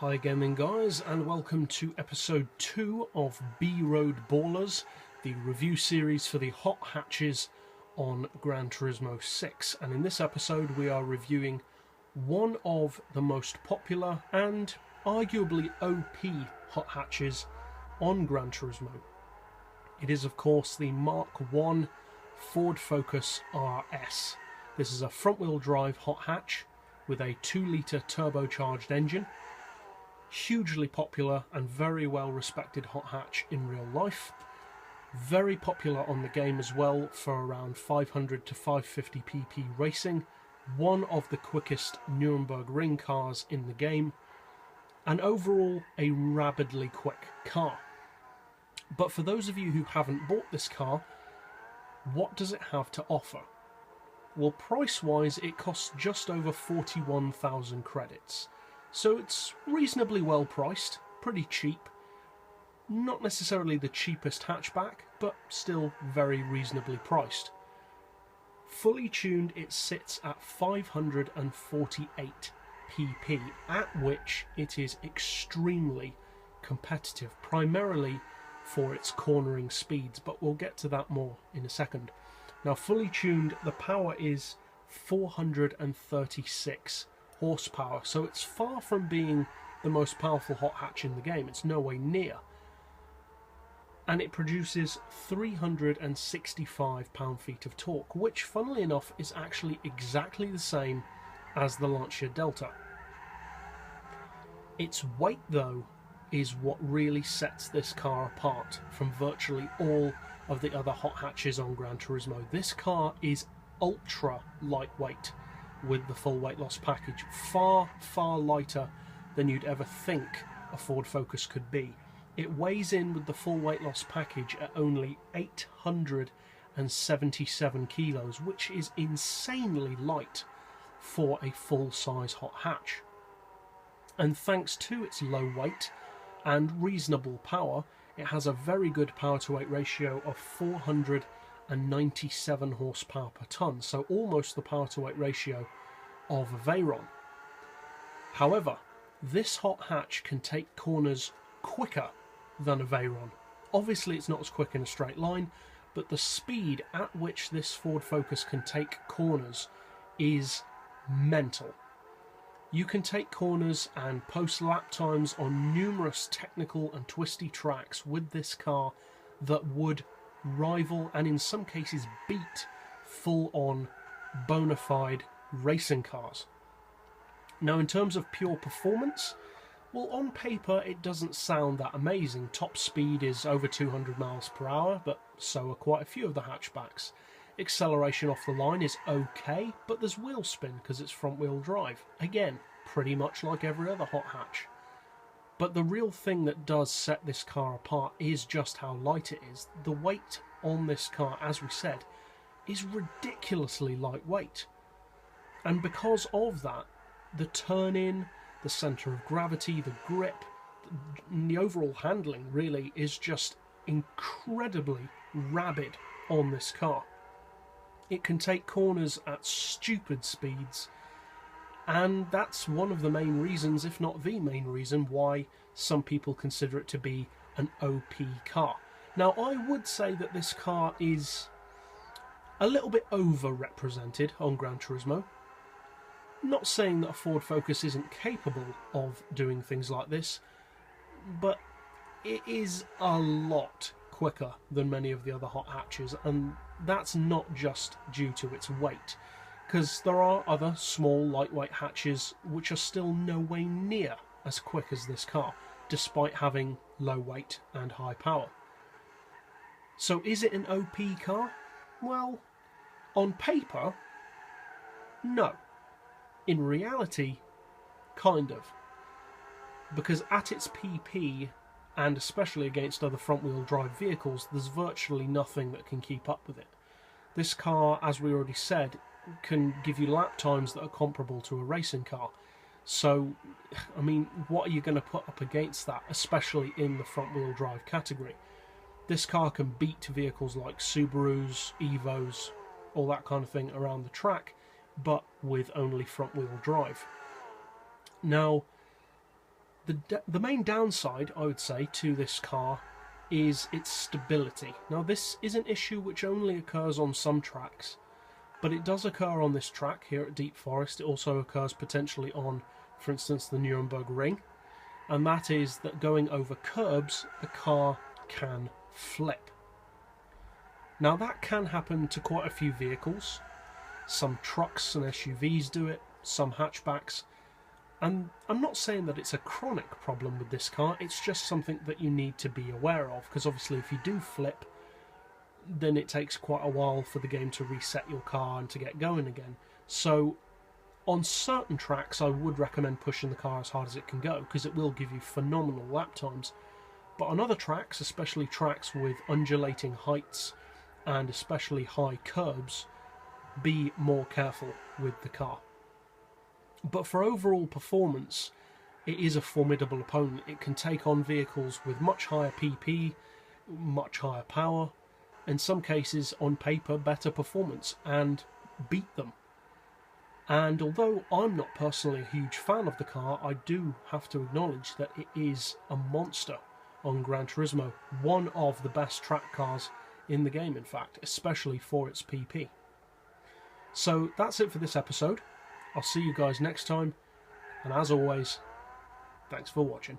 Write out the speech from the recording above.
Hi again then guys, and welcome to episode 2 of B-Road Ballers, the review series for the hot hatches on Gran Turismo 6. And in this episode we are reviewing one of the most popular and arguably OP hot hatches on Gran Turismo. It is of course the Mark I Ford Focus RS. This is a front-wheel drive hot hatch with a 2-litre turbocharged engine. Hugely popular and very well respected hot hatch in real life. Very popular on the game as well for around 500 to 550 pp racing. One of the quickest Nuremberg ring cars in the game. And overall a rabidly quick car. But for those of you who haven't bought this car, what does it have to offer? Well, price-wise it costs just over 41,000 credits. So it's reasonably well priced, pretty cheap. Not necessarily the cheapest hatchback, but still very reasonably priced. Fully tuned, it sits at 548 pp, at which it is extremely competitive, primarily for its cornering speeds, but we'll get to that more in a second. Now, fully tuned, the power is 436 horsepower, so it's far from being the most powerful hot hatch in the game. It's no way near. And it produces 365 pound-feet of torque, which funnily enough is actually exactly the same as the Lancia Delta. Its weight though is what really sets this car apart from virtually all of the other hot hatches on Gran Turismo. This car is ultra lightweight with the full weight loss package, far lighter than you'd ever think a Ford Focus could be. It weighs in with the full weight loss package at only 877 kilos, which is insanely light for a full-size hot hatch. And thanks to its low weight and reasonable power, it has a very good power to weight ratio of 497 horsepower per tonne, so almost the power to weight ratio of a Veyron. However, this hot hatch can take corners quicker than a Veyron. Obviously it's not as quick in a straight line, but the speed at which this Ford Focus can take corners is mental. You can take corners and post lap times on numerous technical and twisty tracks with this car that would rival and in some cases beat full-on bona fide racing cars. Now, in terms of pure performance, well, on paper it doesn't sound that amazing. Top speed is over 200 miles per hour, but so are quite a few of the hatchbacks. Acceleration off the line is okay, but there's wheel spin because it's front-wheel drive. Again, pretty much like every other hot hatch. But the real thing that does set this car apart is just how light it is. The weight on this car, as we said, is ridiculously lightweight. And because of that, the turn-in, the centre of gravity, the grip, the overall handling really is just incredibly rabid on this car. It can take corners at stupid speeds, and that's one of the main reasons, if not the main reason, why some people consider it to be an OP car. Now, I would say that this car is a little bit over-represented on Gran Turismo. Not saying that a Ford Focus isn't capable of doing things like this, but it is a lot quicker than many of the other hot hatches, and that's not just due to its weight, because there are other small lightweight hatches which are still no way near as quick as this car, despite having low weight and high power. So is it an OP car? Well, on paper, no. In reality, kind of. Because at its PP, and especially against other front-wheel drive vehicles, there's virtually nothing that can keep up with it. This car, as we already said, can give you lap times that are comparable to a racing car. So, I mean, what are you going to put up against that, especially in the front-wheel drive category? This car can beat vehicles like Subarus, Evos, all that kind of thing around the track, but with only front-wheel drive. Now, The main downside, I would say, to this car is its stability. Now, this is an issue which only occurs on some tracks, but it does occur on this track here at Deep Forest. It also occurs potentially on, for instance, the Nuremberg Ring, and that is that going over curbs, the car can flip. Now, that can happen to quite a few vehicles. Some trucks and SUVs do it, some hatchbacks, and I'm not saying that it's a chronic problem with this car, it's just something that you need to be aware of, because obviously if you do flip, then it takes quite a while for the game to reset your car and to get going again. So on certain tracks I would recommend pushing the car as hard as it can go, because it will give you phenomenal lap times. But on other tracks, especially tracks with undulating heights and especially high curbs, be more careful with the car. But for overall performance, it is a formidable opponent. It can take on vehicles with much higher PP, much higher power, in some cases on paper better performance, and beat them. And although I'm not personally a huge fan of the car, I do have to acknowledge that it is a monster on Gran Turismo, one of the best track cars in the game in fact, especially for its PP. So that's it for this episode. I'll see you guys next time, and as always, thanks for watching.